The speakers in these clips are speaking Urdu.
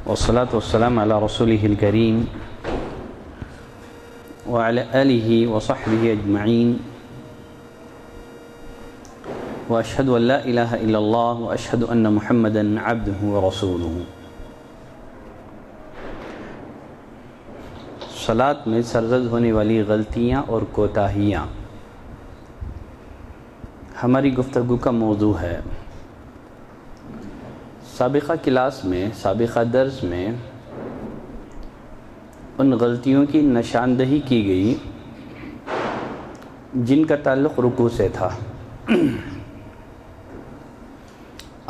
والصلاة والسلام على رسوله الكريم وعلى آله وصحبه أجمعين وأشهد أن لا إله إلا الله وأشهد أن محمدا عبده ورسوله۔ صلاۃ میں سرزد ہونے والی غلطیاں اور کوتاہیاں ہماری گفتگو کا موضوع ہے۔ سابقہ کلاس میں، سابقہ درس میں ان غلطیوں کی نشاندہی کی گئی جن کا تعلق رکوع سے تھا۔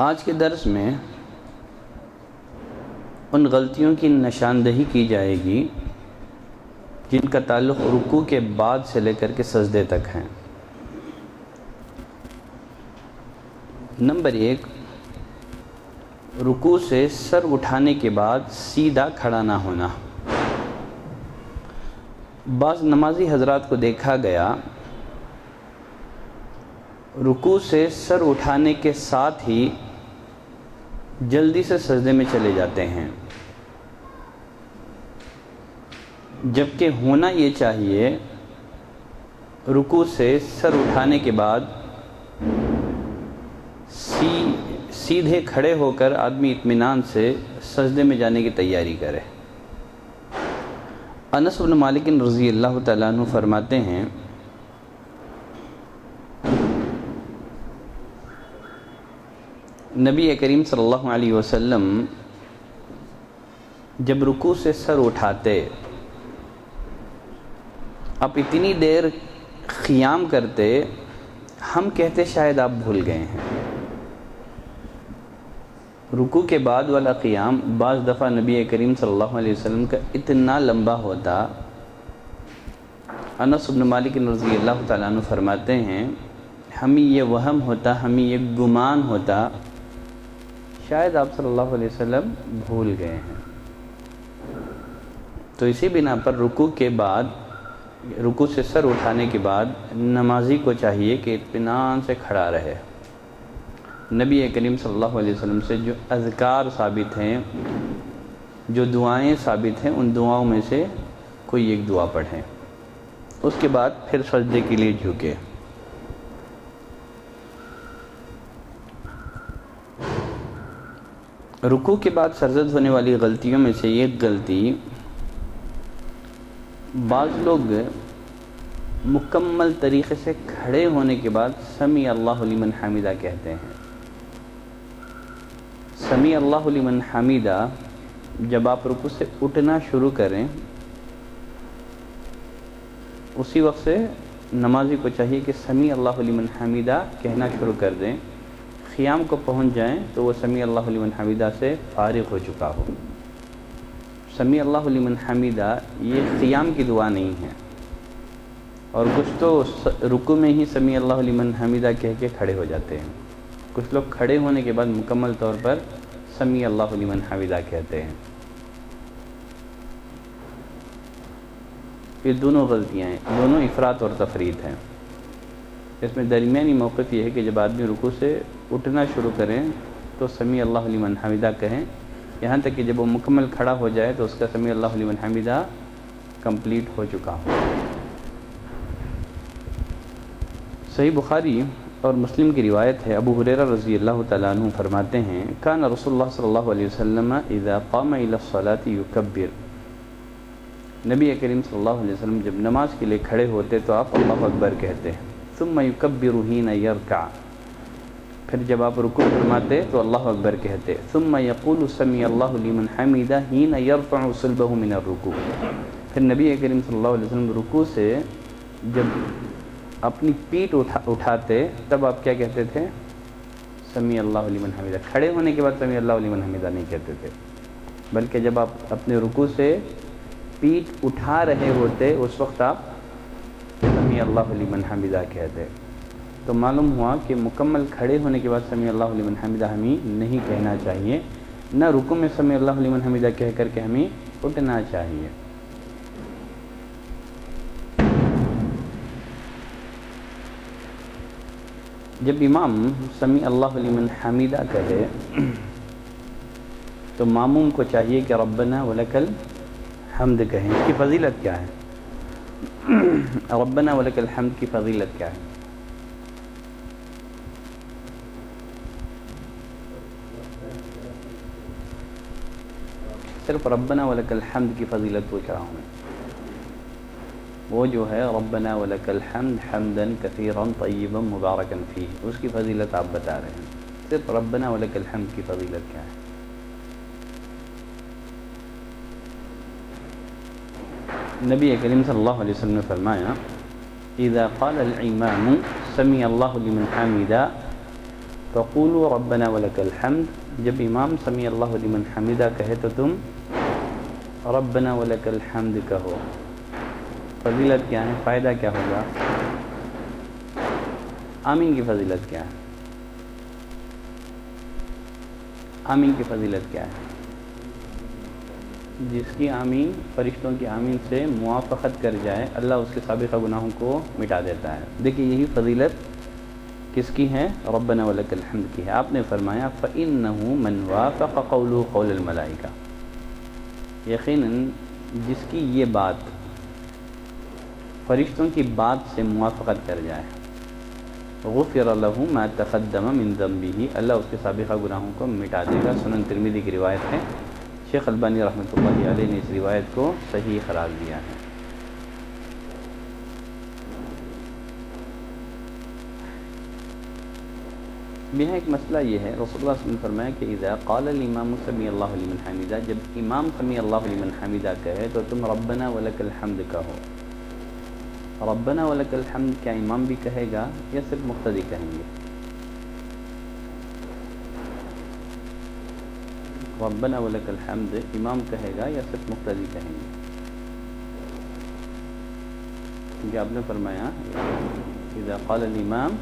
آج کے درس میں ان غلطیوں کی نشاندہی کی جائے گی جن کا تعلق رکوع کے بعد سے لے کر کے سجدے تک ہیں۔ نمبر 1، رکوع سے سر اٹھانے کے بعد سیدھا کھڑا نہ ہونا۔ بعض نمازی حضرات کو دیکھا گیا رکوع سے سر اٹھانے کے ساتھ ہی جلدی سے سجدے میں چلے جاتے ہیں، جبکہ ہونا یہ چاہیے رکوع سے سر اٹھانے کے بعد سیدھے کھڑے ہو کر آدمی اطمینان سے سجدے میں جانے کی تیاری کرے۔ انس بن مالک رضی اللہ تعالیٰ عنہ فرماتے ہیں نبی کریم صلی اللہ علیہ وسلم جب رکوع سے سر اٹھاتے اب اتنی دیر قیام کرتے، ہم کہتے شاید آپ بھول گئے ہیں۔ رکوع کے بعد والا قیام بعض دفعہ نبی کریم صلی اللہ علیہ وسلم کا اتنا لمبا ہوتا، انس بن مالک رضی اللہ تعالیٰ عنہ فرماتے ہیں ہمیں یہ وہم ہوتا، ہمیں یہ گمان ہوتا شاید آپ صلی اللہ علیہ وسلم بھول گئے ہیں۔ تو اسی بنا پر رکوع کے بعد، رکوع سے سر اٹھانے کے بعد نمازی کو چاہیے کہ اطمینان سے کھڑا رہے۔ نبی کریم صلی اللہ علیہ وسلم سے جو اذکار ثابت ہیں، جو دعائیں ثابت ہیں، ان دعاؤں میں سے کوئی ایک دعا پڑھیں، اس کے بعد پھر سجدے کے لیے جھکے۔ رکوع کے بعد سرزد ہونے والی غلطیوں میں سے ایک غلطی، بعض لوگ مکمل طریقے سے کھڑے ہونے کے بعد سمیع اللہ لمن حمیدہ کہتے ہیں۔ سمیع اللہ لمن حمیدہ جب آپ رکوع سے اٹھنا شروع کریں اسی وقت سے نمازی کو چاہیے کہ سمیع اللہ لمن حمیدہ کہنا شروع کر دیں، قیام کو پہنچ جائیں تو وہ سمیع اللہ لمن حمیدہ سے فارغ ہو چکا ہو۔ سمیع اللہ لمن حمیدہ یہ قیام کی دعا نہیں ہے، اور کچھ تو رکوع میں ہی سمیع اللہ لمن حمیدہ کہہ کے کھڑے ہو جاتے ہیں، کچھ لوگ کھڑے ہونے کے بعد مکمل طور پر سمیع اللہ لمن حمیدہ کہتے ہیں۔ یہ دونوں غلطیاں ہیں، دونوں افراط اور تفریط ہیں۔ اس میں درمیانی موقف یہ ہے کہ جب آدمی رکوع سے اٹھنا شروع کریں تو سمیع اللہ لمن حمیدہ کہیں، یہاں تک کہ جب وہ مکمل کھڑا ہو جائے تو اس کا سمیع اللہ لمن حمیدہ کمپلیٹ ہو چکا ہو۔ صحیح بخاری اور مسلم کی روایت ہے، ابو ہریرہ رضی اللہ تعالیٰ عنہ فرماتے ہیں کان رسول اللہ صلی اللہ علیہ وسلم اذا قام الى الصلاة یکبر، نبی کریم صلی اللہ علیہ وسلم جب نماز کے لیے کھڑے ہوتے تو آپ اللہ اکبر کہتے ہیں، ثم یکبر حین یرکع، پھر جب آپ رکوع فرماتے تو اللہ اکبر کہتے، ثم یقول سمیع اللہ لمن حمیدہ حین یرفع صلبہ من الرکوع، پھر نبی کریم صلی اللہ علیہ وسلم رکوع سے جب اپنی پیٹھ اٹھاتے تب آپ کیا کہتے تھے؟ سمیع اللہ لمن حمیدہ۔ کھڑے ہونے کے بعد سمیع اللہ لمن حمیدہ نہیں کہتے تھے، بلکہ جب آپ اپنے رکوع سے پیٹھ اٹھا رہے ہوتے اس وقت آپ سمیع اللہ لمن حمیدہ کہتے۔ تو معلوم ہوا کہ مکمل کھڑے ہونے کے بعد سمیع اللہ لمن حمیدہ ہمیں نہیں کہنا چاہیے، نہ رکوع میں سمیع اللہ لمن حمیدہ کہہ کر کے ہمیں اٹھنا چاہیے۔ جب امام سمیع اللہ لمن حمیدہ کہے تو ماموم کو چاہیے کہ ربنا ولک الحمد کہیں. اس کی فضیلت کیا ہے؟ ربنا ولک الحمد کی فضیلت کیا ہے؟ صرف ربنا ولک الحمد کی فضیلت پوچھ رہا ہوں میں. وہ جو ہے ربنا ولک الحمد حمدا کثیرا طیبا مبارکا فیہ، اس کی فضیلت آپ بتا رہے ہیں. صرف ربنا ولک الحمد کی فضیلت کیا ہے؟ نبی کریم صلی اللہ علیہ وسلم نے فرمایا اذا قال الامام سمیع اللہ لمن حمدہ فقولوا ربنا ولک الحمد، جب امام سمیع اللہ لمن حمدہ کہے تو تم ربنا ولک الحمد کہو. فضیلت کیا ہے؟ فائدہ کیا ہوگا؟ آمین کی فضیلت کیا ہے؟ آمین کی فضیلت کیا ہے؟ جس کی آمین فرشتوں کی آمین سے موافقت کر جائے اللہ اس کے سابقہ گناہوں کو مٹا دیتا ہے. دیکھیے یہی فضیلت کس کی ہے؟ ربنا ولک الحمد کی ہے. آپ نے فرمایا فَإِنَّهُ مَنْ وَافَقَ قَوْلُهُ قَوْلَ الْمَلَائِكَةِ، یقیناً جس کی یہ بات فرشتوں کی بات سے موافقت کر جائے غفر له ما تقدم من ذنبه، اللہ اس کے سابقہ گناہوں کو مٹا دے گا. سنن ترمذی کی روایت ہے. شیخ البانی رحمۃ اللہ علیہ نے اس روایت کو صحیح قرار دیا ہے. یہاں ایک مسئلہ یہ ہے، رسول اللہ صلی اللہ علیہ وسلم نے فرمایا کہ اذا قال الامام سمیع اللہ لمن حمدہ، جب امام سمیع اللہ لمن حمدہ کہے تو تم ربنا ولک الحمد کہو. ربنا ولک الحمد کیا امام بھی کہے گا یا صرف مقتدی کہیں گے؟ ربنا ولک الحمد امام کہے گا یا صرف مقتدی کہیں گے؟ کیونکہ آپ نے فرمایا اذا قال الامام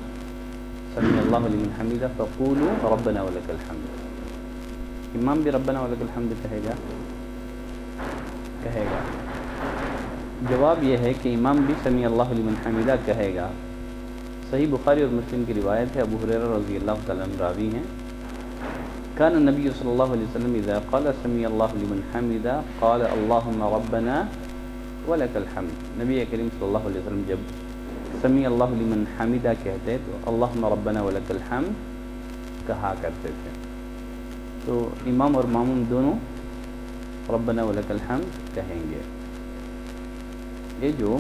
سمیع اللہ لمن حمدہ فقولوا ربنا ولک الحمد، امام بھی ربنا ولک الحمد کہے گا؟ کہے گا. جواب یہ ہے کہ امام بھی سمیع اللہ لمن حمدہ کہے گا. صحیح بخاری اور مسلم کی روایت ہے، ابو ہریرہ رضی اللہ تعالیٰ عنہ راوی ہیں. کان النبی صلی اللہ علیہ وسلم اذا قال سمیع اللہ لمن حمدہ قال اللہم ربنا ولک الحمد. نبی کریم صلی اللہ علیہ وسلم جب سمیع اللہ لمن حمدہ کہتے تو اللہم ربنا ولک الحمد کہا کرتے تھے. تو امام اور ماموم دونوں ربنا ولک الحمد کہیں گے. یہ جو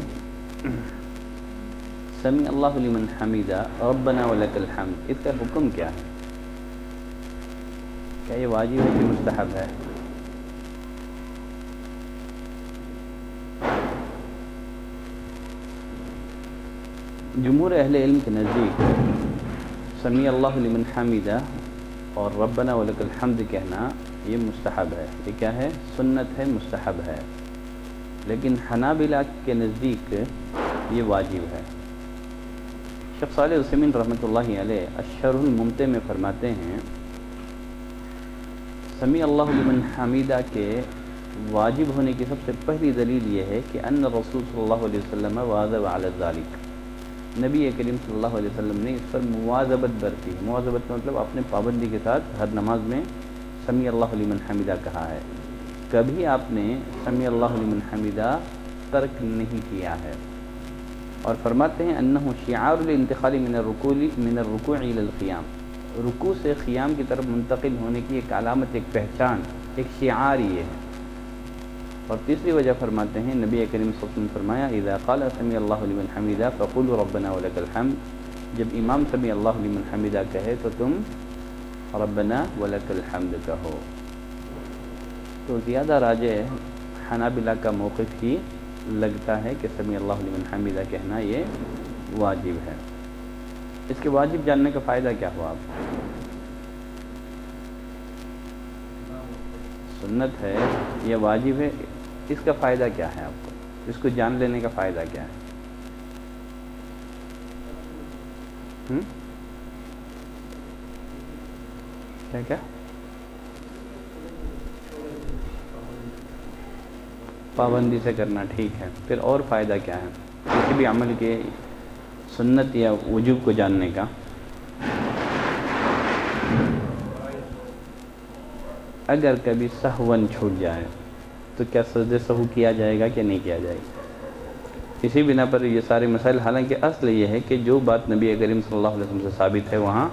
سمیع اللہ لمن حمدہ ربنا ولک الحمد، اس کا حکم کیا ہے؟ کیا یہ واجب ہے کہ مستحب ہے؟ جمہور اہل علم کے نزدیک سمیع اللہ لمن حمدہ اور ربنا ولک الحمد کہنا یہ مستحب ہے. یہ کیا ہے؟ سنت ہے، مستحب ہے. لیکن حنابلہ کے نزدیک یہ واجب ہے. شیخ صالح عثیمین رحمۃ اللہ علیہ الشرح الممتع میں فرماتے ہیں سمیع اللہ لمن حمیدہ کے واجب ہونے کی سب سے پہلی دلیل یہ ہے کہ ان رسول صلی اللہ علیہ وسلم واظب علی ذالک، نبی کریم صلی اللہ علیہ وسلم نے اس پر مواظبت برتی. مواظبت کا مطلب اپنے پابندی کے ساتھ ہر نماز میں سمیع اللہ لمن حمیدہ کہا ہے. کبھی آپ نے سمیع اللہ لمن حمیدہ ترک نہیں کیا ہے. اور فرماتے ہیں انہ شعار الانتقال من الرکوع الی القیام، رکوع سے قیام کی طرف منتقل ہونے کی ایک علامت، ایک پہچان، ایک شعار یہ ہے. اور تیسری وجہ فرماتے ہیں نبی کریم صلی اللہ علیہ وسلم نے فرمایا اذا قال سمیع اللہ لمن حمدہ فقولوا ربنا ولک الحمد، جب امام سمیع اللہ لمن حمدہ کہے تو تم ربنا ولک الحمد کہو. تو زیادہ راجح حنابلہ کا موقف ہی لگتا ہے کہ سمیع اللہ لمن حمدہ کہنا یہ واجب ہے. اس کے واجب جاننے کا فائدہ کیا ہوا؟ آپ سنت ہے یا واجب ہے، اس کا فائدہ کیا ہے؟ آپ کو اس کو جان لینے کا فائدہ کیا ہے؟ کیا کیا پابندی سے کرنا، ٹھیک ہے. پھر اور فائدہ کیا ہے کسی بھی عمل کے سنت یا وجوب کو جاننے کا؟ اگر کبھی سہون چھوٹ جائے تو کیا سجدہ سہو کیا جائے گا کہ نہیں کیا جائے گا؟ اسی بنا پر یہ سارے مسائل، حالانکہ اصل یہ ہے کہ جو بات نبی کریم صلی اللہ علیہ وسلم سے ثابت ہے وہاں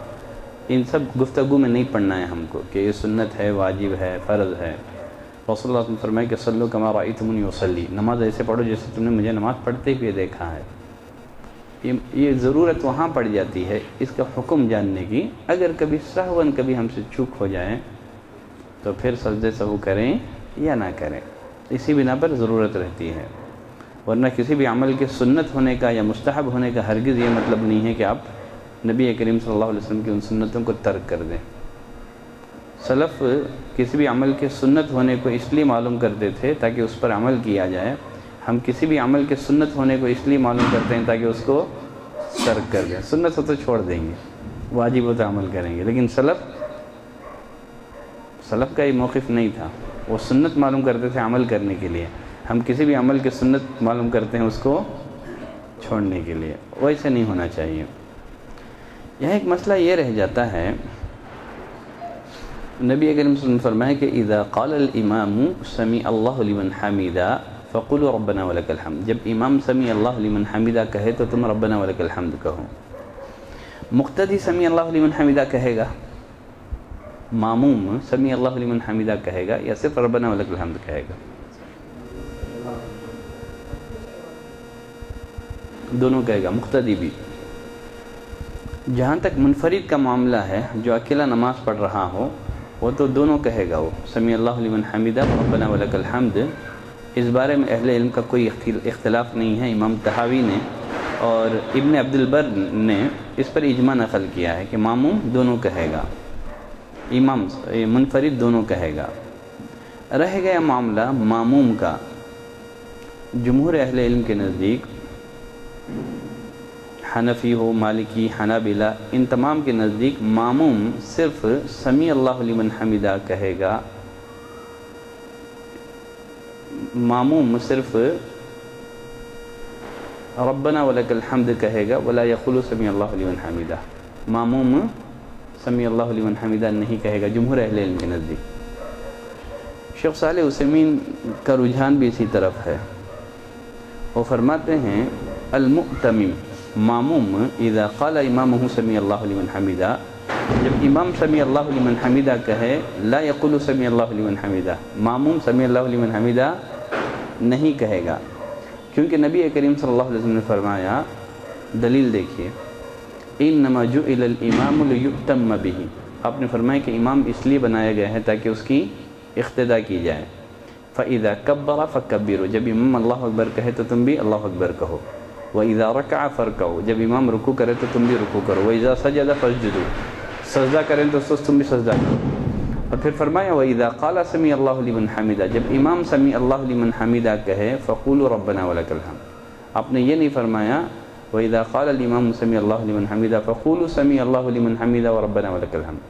ان سب گفتگو میں نہیں پڑھنا ہے ہم کو کہ یہ سنت ہے، واجب ہے، فرض ہے۔ رسول اللہ صلی اللہ علیہ وسلم فرمائے کہ صلو کما رأیتمونی اصلی، نماز ایسے پڑھو جیسے تم نے مجھے نماز پڑھتے ہوئے دیکھا ہے۔ یہ ضرورت وہاں پڑ جاتی ہے اس کا حکم جاننے کی۔ اگر کبھی سہون کبھی ہم سے چوک ہو جائے تو پھر سجدہ سہو کریں یا نہ کریں، اسی بنا پر ضرورت رہتی ہے۔ ورنہ کسی بھی عمل کے سنت ہونے کا یا مستحب ہونے کا ہرگز یہ مطلب نہیں ہے کہ آپ نبی کریم صلی اللہ علیہ وسلم کی ان سنتوں کو ترک کر دیں۔ سلف کسی بھی عمل کے سنت ہونے کو اس لیے معلوم کرتے تھے تاکہ اس پر عمل کیا جائے۔ ہم کسی بھی عمل کے سنت ہونے کو اس لیے معلوم کرتے ہیں تاکہ اس کو ترک کر دیں۔ سنت ہو تو چھوڑ دیں گے، واجب ہو تو عمل کریں گے، لیکن سلف کا یہ موقف نہیں تھا۔ وہ سنت معلوم کرتے تھے عمل کرنے کے لیے، ہم کسی بھی عمل کے سنت معلوم کرتے ہیں اس کو چھوڑنے کے لیے، ویسے نہیں ہونا چاہیے۔ یہاں ایک مسئلہ یہ رہ جاتا ہے، نبی کریم صلی اللہ علیہ وسلم فرمائے کہ اذا قال الامام سمیع اللہ لمن حمیدہ فقولوا ربنا ولک الحمد، جب امام سمیع اللہ لمن حمیدہ کہے تو تم ربنا ولک الحمد کہو۔ مقتدی سمیع اللہ لمن حمیدہ کہے گا، ماموم سمیع اللہ لمن حمیدہ کہے گا، یا صرف ربنا ولک الحمد کہے گا؟ دونوں کہے گا، مقتدی بھی۔ جہاں تک منفرد کا معاملہ ہے، جو اکیلا نماز پڑھ رہا ہو، وہ تو دونوں کہے گا، وہ سمیع اللہ لمن حمیدہ ربنا ولک الحمد۔ اس بارے میں اہل علم کا کوئی اختلاف نہیں ہے۔ امام طحاوی نے اور ابن عبد البر نے اس پر اجماع نقل کیا ہے کہ ماموم دونوں کہے گا، امام منفرد دونوں کہے گا۔ رہ گیا معاملہ ماموم کا، جمہور اہل علم کے نزدیک، حنفی ہو، مالکی، حنابلہ، ان تمام کے نزدیک ماموم صرف سمیع اللہ لمن حمیدہ کہے گا۔ ماموم صرف ربنا ولک الحمد کہے گا، ولا یقول سمیع اللہ لمن حمیدہ۔ ماموم سمیع اللہ لمن حمیدہ نہیں کہے گا جمہور اہل علم کے نزدیک۔ شیخ صالح عثیمین کا رجحان بھی اسی طرف ہے، وہ فرماتے ہیں المؤتمم ماموم اذا قال امامہ سمیع اللہ لمن حمیدہ، جب امام سمیع اللہ لمن حمیدہ کہے، لا یقول سمیع اللہ لمن حمیدہ، ماموم سمیع اللہ لمن حمیدہ نہیں کہے گا، کیونکہ نبی کریم صلی اللہ علیہ وسلم نے فرمایا، دلیل دیکھیے، انما جعل الامام لیؤتم بہ، آپ نے فرمایا کہ امام اس لیے بنایا گیا ہے تاکہ اس کی اقتداء کی جائے۔ فَإِذَا كَبَّرَ فَكَبِّرُوا، جب امام اللہ اکبر کہے تو تم بھی اللہ اکبر کہو۔ وَإِذَا رَكَعَ فَارْكَعُوا، جب امام رکوع کرے تو تم بھی رکوع کرو۔ وَإِذَا سَجَدَ فَاسْجُدُوا، سجدہ کریں تو تم بھی سجدہ کرو۔ اور پھر فرمایا وَإِذَا قَالَ سَمِعَ اللَّهُ لِمَنْ حَمِدَهُ، جب امام سمیع اللہ لمن حمیدہ کہے فَقُولُوا رَبَّنَا وَلَكَ الْحَمْدُ، آپ نے یہ نہیں فرمایا وَإِذَا قَالَ الْإِمَامُ سَمِعَ اللَّهُ لِمَنْ حَمِدَهُ فَقُولُوا سَمِعَ اللَّهُ لِمَنْ حَمِدَهُ وَرَبَّنَا وَلَكَ الْحَمْدُ،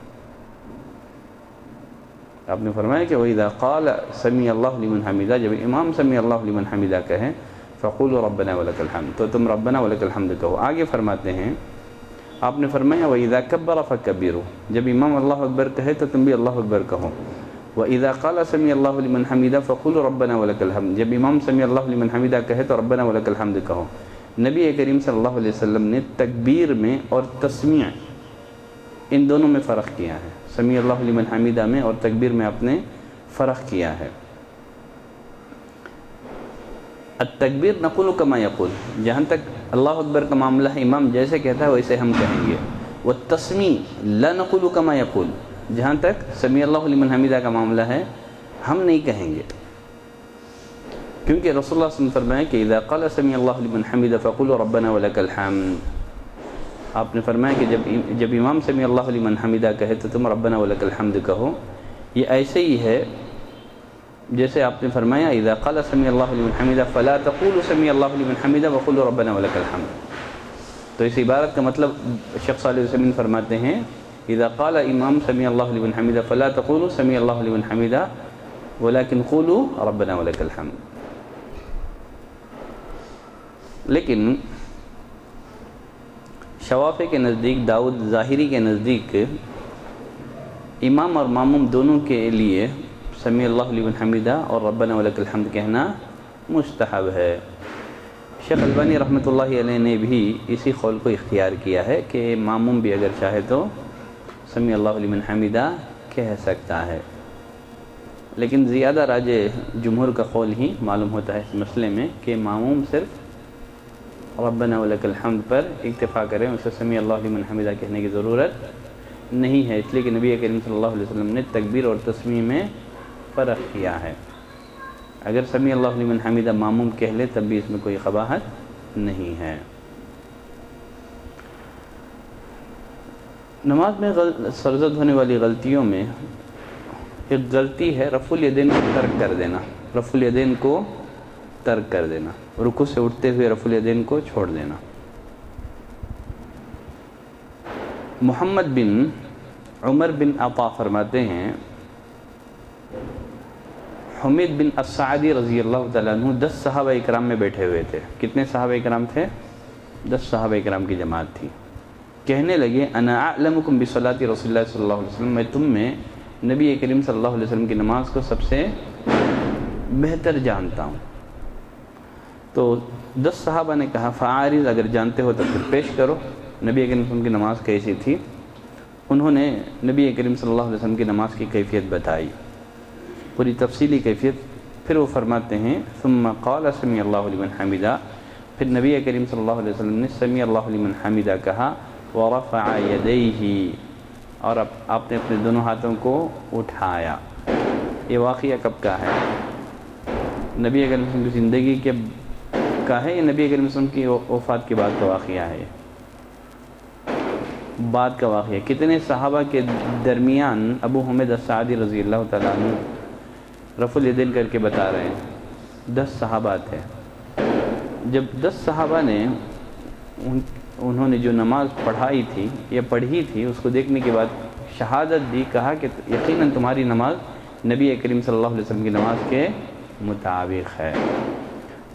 آپ نے فرمایا کہ وَإِذَا قَالَ سَمِعَ اللَّهُ لِمَنْ حَمِدَهُ، جب امام سمیع اللہ لمن حمیدہ کہے فَقُولُوا رَبَّنَا وَلَكَ الْحَمْدُ، تو تم ربنا ولک الحمد کہو۔ آگے فرماتے ہیں، آپ نے فرمایا وَإِذَا كَبَّرَ فَكَبِّرُوا، جب امام اللہ اکبر کہے تو تم بھی اللہ اکبر کہو۔ وَإِذَا قَالَ سَمِعَ اللَّهُ لِمَنْ حَمِدَهُ فَقُولُوا رَبَّنَا وَلَكَ الْحَمْدُ، جب امام سمیع اللہ لمن حمیدہ کہے تو ربنا ولک الحمد کہو۔ نبی کریم صلی اللہ علیہ وسلم نے تکبیر میں اور تسمیع ان دونوں میں فرق کیا ہے، سمیع اللہ لمن حمیدہ میں اور تکبیر میں آپ نے فرق کیا ہے۔ التکبیر نقول کما یقول، جہاں تک اللہ اکبر کا معاملہ ہے امام جیسے کہتا ہے ویسے ہم کہیں گے۔ والتسمیع لا نقول کما یقول، جہاں تک سمیع اللہ لمن حمیدہ کا معاملہ ہے ہم نہیں کہیں گے، کیونکہ رسول اللہ صلی اللہ علیہ وسلم فرمایا کہ اذا قال سمیع اللہ لمن حمیدہ فقولوا ربنا ولک الحمد، آپ نے فرمایا کہ جب امام سمیع اللہ لمن حمیدہ کہے تو تم ربنا ولک الحمد کہو۔ یہ ایسے ہی ہے جیسے آپ نے فرمایا اذا قال سمیع اللہ لمن حمیدہ فلا تقولوا سمیع اللہ لمن حمیدہ وقولوا ربنا ولک الحمد، تو اس عبارت کا مطلب شیخ صالح عثیمین فرماتے ہیں اذا قال امام سمیع اللہ لمن حمیدہ فلا تقولوا سمیع اللہ لمن حمیدہ ولكن قولوا ربنا ولک الحمد۔ لیکن شوافی کے نزدیک، داؤد ظاہری کے نزدیک امام اور ماموم دونوں کے لیے سمیع اللہ لمن حمیدہ اور ربنا ولک الحمد کہنا مستحب ہے۔ شیخ البانی رحمۃ اللہ علیہ نے بھی اسی قول کو اختیار کیا ہے کہ ماموم بھی اگر چاہے تو سمیع اللہ لمن حمیدہ کہہ سکتا ہے، لیکن زیادہ راجح جمہور کا قول ہی معلوم ہوتا ہے اس مسئلے میں کہ ماموم صرف ربنا ولک الحمد پر اکتفا کریں، اسے سمیع اللہ لمن حمیدہ کہنے کی ضرورت نہیں ہے، اس لیے کہ نبی کریم صلی اللہ علیہ وسلم نے تکبیر اور تسمیع میں فرق کیا ہے۔ اگر سمیع اللہ لمن حمیدہ ماموم کہہ لے تب بھی اس میں کوئی قباحت نہیں ہے۔ نماز میں سرزد ہونے والی غلطیوں میں ایک غلطی ہے رفع الیدین کو ترک کر دینا، رفع الیدین کو ترک کر دینا، رکوع سے اٹھتے ہوئے رفع الیدین کو چھوڑ دینا۔ محمد بن عمر بن عطا فرماتے ہیں حمید بن السعدی رضی اللہ تعالیٰ عنہ 10 صحابہ اکرام میں بیٹھے ہوئے تھے۔ کتنے صحابہ اکرام تھے؟ 10 صحابہ اکرام کی جماعت تھی۔ کہنے لگے انا اعلمکم بصلاۃ رسول اللہ صلی اللہ علیہ وسلم، میں تم میں نبی کریم صلی اللہ علیہ وسلم کی نماز کو سب سے بہتر جانتا ہوں۔ تو 10 صحابہ نے کہا فعارض، اگر جانتے ہو تو پھر پیش کرو، نبی کریم صلی اللہ علیہ وسلم کی نماز کیسی تھی؟ انہوں نے نبی کریم صلی اللہ علیہ وسلم کی نماز کی کیفیت بتائی، پوری تفصیلی کیفیت۔ پھر وہ فرماتے ہیں ثم قال سمیع اللہ لمن حمیدہ، پھر نبی کریم صلی اللہ علیہ وسلم نے سمیع اللہ لمن حمیدہ کہا ورفع یدیہ، اور آپ نے اپنے دونوں ہاتھوں کو اٹھایا۔ یہ واقعہ کب کا ہے؟ نبی کریم صلی اللہ علیہ وسلم کی زندگی کے کا ہے یا نبی کریم صلی اللہ علیہ وسلم کی وفات کے بعد کا واقعہ ہے؟ بعد کا واقعہ۔ کتنے صحابہ کے درمیان ابو حمید السعدی رضی اللہ تعالیٰ عنہ رفع الیدین کر کے بتا رہے ہیں؟ 10 صحابہ تھے۔ جب 10 صحابہ نے انہوں نے جو نماز پڑھائی تھی یا پڑھی تھی اس کو دیکھنے کے بعد شہادت دی، کہا کہ یقیناً تمہاری نماز نبی کریم صلی اللہ علیہ وسلم کی نماز کے مطابق ہے۔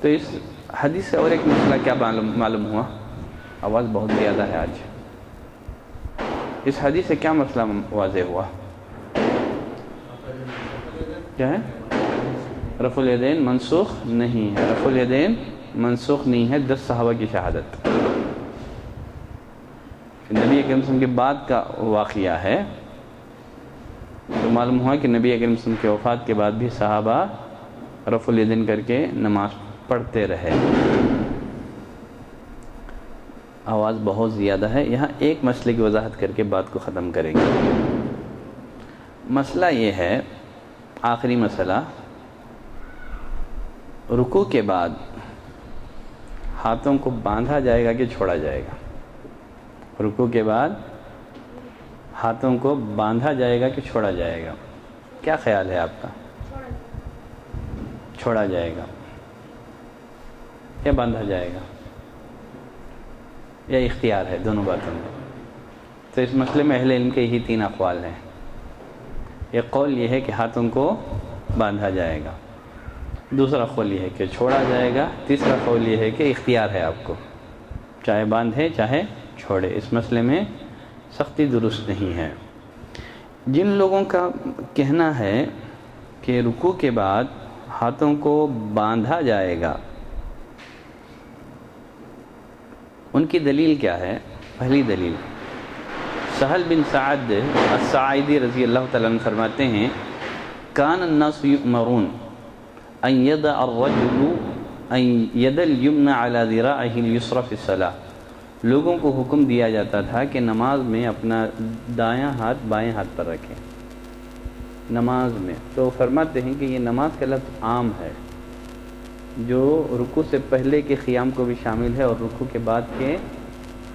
تو اس حدیث سے اور ایک مسئلہ کیا معلوم ہوا؟ آواز بہت زیادہ ہے آج۔ اس حدیث سے کیا مسئلہ واضح ہوا؟ کیا ہے؟ رفع الیدین منسوخ نہیں ہے، رفع الیدین منسوخ نہیں ہے 10 صحابہ کی شہادت، نبی کریم صلی اللہ علیہ وسلم کے بعد کا واقعہ ہے۔ تو معلوم ہوا کہ نبی کریم صلی اللہ علیہ وسلم کے وفات کے بعد بھی صحابہ رفع الیدین کر کے نماز پڑھتے رہے۔ آواز بہت زیادہ ہے، یہاں ایک مسئلے کی وضاحت کر کے بات کو ختم کریں گے۔ مسئلہ یہ ہے، آخری مسئلہ، رکوع کے بعد ہاتھوں کو باندھا جائے گا کہ چھوڑا جائے گا؟ رکوع کے بعد ہاتھوں کو باندھا جائے گا کہ چھوڑا جائے گا؟ کیا خیال ہے آپ کا؟ چھوڑا جائے گا یا باندھا جائے گا یا اختیار ہے؟ دونوں باتوں میں۔ تو اس مسئلے میں اہل علم کے ہی 3 اقوال ہیں۔ ایک قول یہ ہے کہ ہاتھوں کو باندھا جائے گا، دوسرا قول یہ ہے کہ چھوڑا جائے گا، تیسرا قول یہ ہے کہ اختیار ہے آپ کو، چاہے باندھے چاہے چھوڑے، اس مسئلے میں سختی درست نہیں ہے۔ جن لوگوں کا کہنا ہے کہ رکوع کے بعد ہاتھوں کو باندھا جائے گا، ان کی دلیل کیا ہے؟ پہلی دلیل، سہل بن سعد الساعدی رضی اللہ تعالیٰ عنہ فرماتے ہیں کان الناس یؤمرون ان یضع الرجل ید الیمن علی ذراعہ الیسری فی الصلاۃ، لوگوں کو حکم دیا جاتا تھا کہ نماز میں اپنا دایاں ہاتھ بائیں ہاتھ پر رکھیں نماز میں۔ تو فرماتے ہیں کہ یہ نماز کا لفظ عام ہے، جو رکوع سے پہلے کے قیام کو بھی شامل ہے اور رکوع کے بعد کے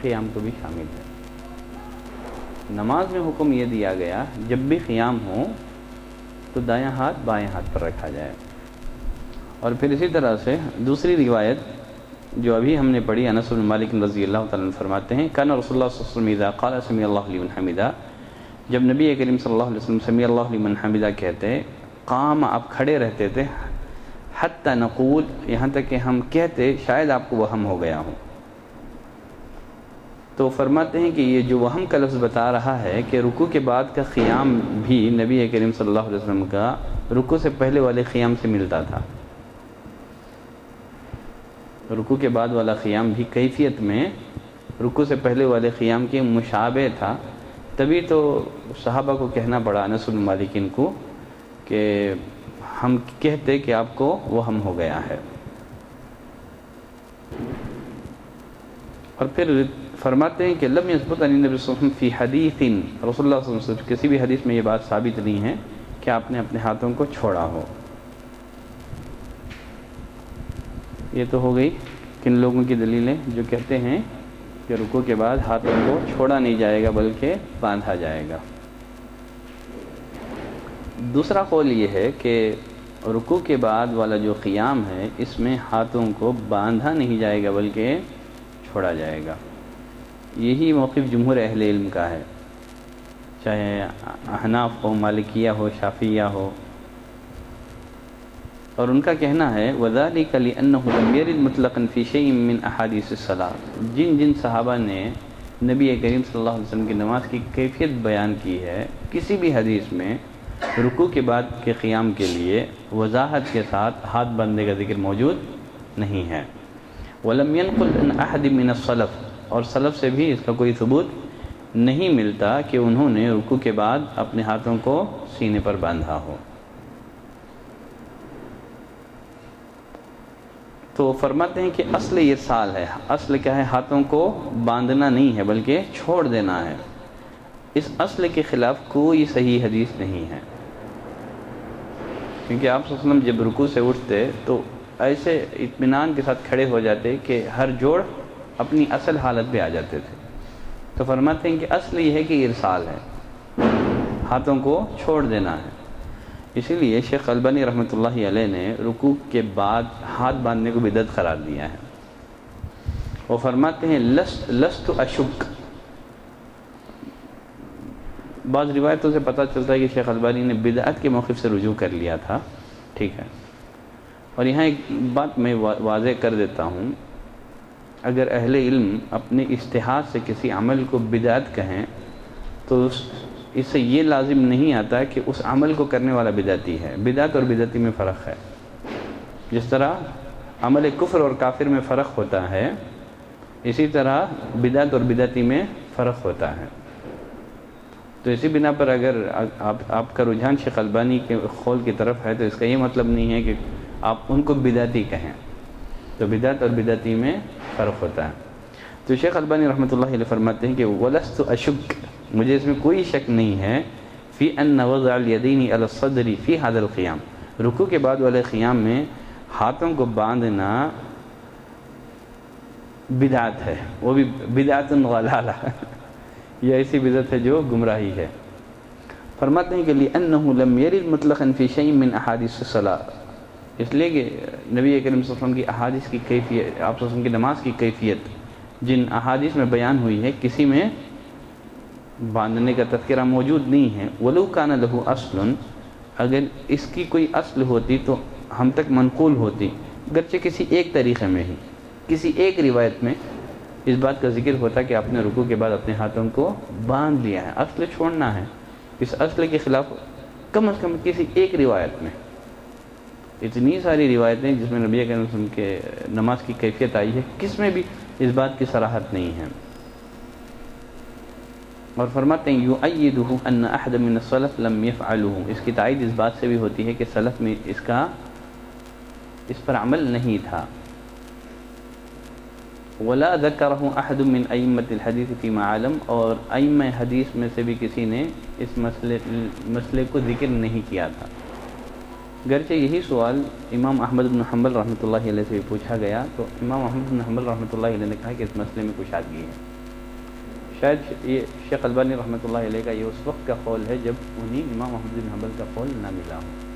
قیام کو بھی شامل ہے۔ نماز میں حکم یہ دیا گیا جب بھی قیام ہو تو دایاں ہاتھ بائیں ہاتھ پر رکھا جائے۔ اور پھر اسی طرح سے دوسری روایت جو ابھی ہم نے پڑھی، انس بن مالک رضی اللہ تعالیٰ عنہ فرماتے ہیں کان رسول اللہ صلی اللہ علیہ وسلم اذا قال سمیع اللہ لمن حمدہ، جب نبی کریم صلی اللہ علیہ وسلم سمیع اللہ لمن حمدہ کہتے، قام، آپ کھڑے رہتے تھے، حتی نقول، یہاں تک کہ ہم کہتے شاید آپ کو وہم ہو گیا ہو، تو فرماتے ہیں کہ یہ جو وہم کا لفظ بتا رہا ہے کہ رکوع کے بعد کا قیام بھی نبی کریم صلی اللہ علیہ وسلم کا رکوع سے پہلے والے قیام سے ملتا تھا. رکوع کے بعد والا قیام بھی کیفیت میں رکوع سے پہلے والے قیام کے مشابہ تھا. تبھی تو صحابہ کو کہنا پڑا انس بن مالک کو کہ ہم کہتے کہ آپ کو وہم ہو گیا ہے. اور پھر فرماتے ہیں کہ لم یثبت عن النبی صلی اللہ علیہ وسلم فی حدیث، رسول اللہ صلی اللہ علیہ وسلم کسی بھی حدیث میں یہ بات ثابت نہیں ہے کہ آپ نے اپنے ہاتھوں کو چھوڑا ہو. یہ تو ہو گئی کن لوگوں کی دلیلیں جو کہتے ہیں کہ رکوع کے بعد ہاتھوں کو چھوڑا نہیں جائے گا بلکہ باندھا جائے گا. دوسرا قول یہ ہے کہ رکوع کے بعد والا جو قیام ہے اس میں ہاتھوں کو باندھا نہیں جائے گا بلکہ چھوڑا جائے گا. یہی موقف جمہور اہل علم کا ہے، چاہے احناف ہو، مالکیہ ہو، شافعیہ ہو. اور ان کا کہنا ہے وَذَلِكَ لِأَنَّهُ لَمْ يَرِدْ مُطْلَقًا فِي شَيْءٍ مِّنْ أَحَادِيثِ الصَّلَاةِ، جن صحابہ نے نبی کریم صلی اللہ علیہ وسلم کی نماز کی کیفیت بیان کی ہے کسی بھی حدیث میں رکوع کے بعد کے قیام کے لیے وضاحت کے ساتھ ہاتھ باندھنے کا ذکر موجود نہیں ہے. وَلَمْ يَنْقُلْ عَنْ أَحَدٍ مِّنَ السَّلَفِ، اور سلف سے بھی اس کا کوئی ثبوت نہیں ملتا کہ انہوں نے رکوع کے بعد اپنے ہاتھوں کو سینے پر باندھا ہو. تو فرماتے ہیں کہ اصل ارسال ہے. اصل کیا ہے؟ ہاتھوں کو باندھنا نہیں ہے بلکہ چھوڑ دینا ہے. اس اصل کے خلاف کوئی صحیح حدیث نہیں ہے، کیونکہ آپ صلی اللہ علیہ وسلم جب رکوع سے اٹھتے تو ایسے اطمینان کے ساتھ کھڑے ہو جاتے کہ ہر جوڑ اپنی اصل حالت پہ آ جاتے تھے. تو فرماتے ہیں کہ اصل یہ ہے کہ ارسال ہے، ہاتھوں کو چھوڑ دینا ہے. اسی لیے شیخ البانی رحمۃ اللہ علیہ نے رکوع کے بعد ہاتھ باندھنے کو بدعت قرار دیا ہے. وہ فرماتے ہیں لست اشک. بعض روایتوں سے پتہ چلتا ہے کہ شیخ البانی نے بدعت کے موقف سے رجوع کر لیا تھا. ٹھیک ہے، اور یہاں ایک بات میں واضح کر دیتا ہوں، اگر اہل علم اپنے اجتہاد سے کسی عمل کو بدعت کہیں تو اس سے یہ لازم نہیں آتا کہ اس عمل کو کرنے والا بدعتی ہے. بدعت اور بدعتی میں فرق ہے. جس طرح عمل کفر اور کافر میں فرق ہوتا ہے، اسی طرح بدعت اور بدعتی میں فرق ہوتا ہے. تو اسی بنا پر اگر آپ کا رجحان شیخ البانی کے قول کی طرف ہے تو اس کا یہ مطلب نہیں ہے کہ آپ ان کو بدعتی کہیں. تو بدعت اور بدعتی میں فرق ہوتا ہے. تو شیخ البانی رحمۃ اللہ علیہ فرماتے ہیں کہ وَلَسْتُ أَشُكُّ، مجھے اس میں کوئی شک نہیں ہے فی ان وضع الیدین علی الصدر فی هذا القیام، رکوع کے بعد والے قیام میں ہاتھوں کو باندھنا بدعت ہے، وہ بھی بدعت غلالہ، یہ ایسی بدعت ہے جو گمراہی ہے. فرماتے ہیں کہ لأنه لم يرد مطلقا فی شیء من احادیث الصلاۃ، اس لیے کہ نبی کریم صلی اللہ علیہ وسلم کی احادیث کی کیفیت، آپ صلی اللہ علیہ وسلم کی نماز کی کیفیت جن احادیث میں بیان ہوئی ہے کسی میں باندھنے کا تذکرہ موجود نہیں ہے. وَلَوْ كَانَ لَهُ أَصْلٌ، اگر اس کی کوئی اصل ہوتی تو ہم تک منقول ہوتی، گرچہ کسی ایک طریقے میں ہی، کسی ایک روایت میں اس بات کا ذکر ہوتا کہ آپ نے رکوع کے بعد اپنے ہاتھوں کو باندھ لیا ہے. اصل چھوڑنا ہے. اس اصل کے خلاف کم از کم کسی ایک روایت میں، اتنی ساری روایتیں جس میں نبی کریم صلی اللہ علیہ وسلم کے نماز کی کیفیت آئی ہے، کس میں بھی اس بات کی صراحت نہیں ہے. اور فرماتے ہیں یؤیدہ ان احد من السلف لم یفعلہ، اس کی تائید اس بات سے بھی ہوتی ہے کہ سلف میں اس پر عمل نہیں تھا. ولا ذکرہ احد من ائمۃ الحدیث فیما علم، اور ائمہ حدیث میں سے بھی کسی نے اس مسئلے کو ذکر نہیں کیا تھا. گرچہ یہی سوال امام احمد بن حنبل رحمۃ اللہ علیہ سے بھی پوچھا گیا تو امام احمد بن حنبل رحمۃ اللہ علیہ نے کہا کہ اس مسئلے میں کشادگی ہے. شاید یہ شیخ البانی رحمۃ اللہ علیہ کا یہ اس وقت کا قول ہے جب انہیں امام احمد بن حنبل کا قول نہ ملا ہو.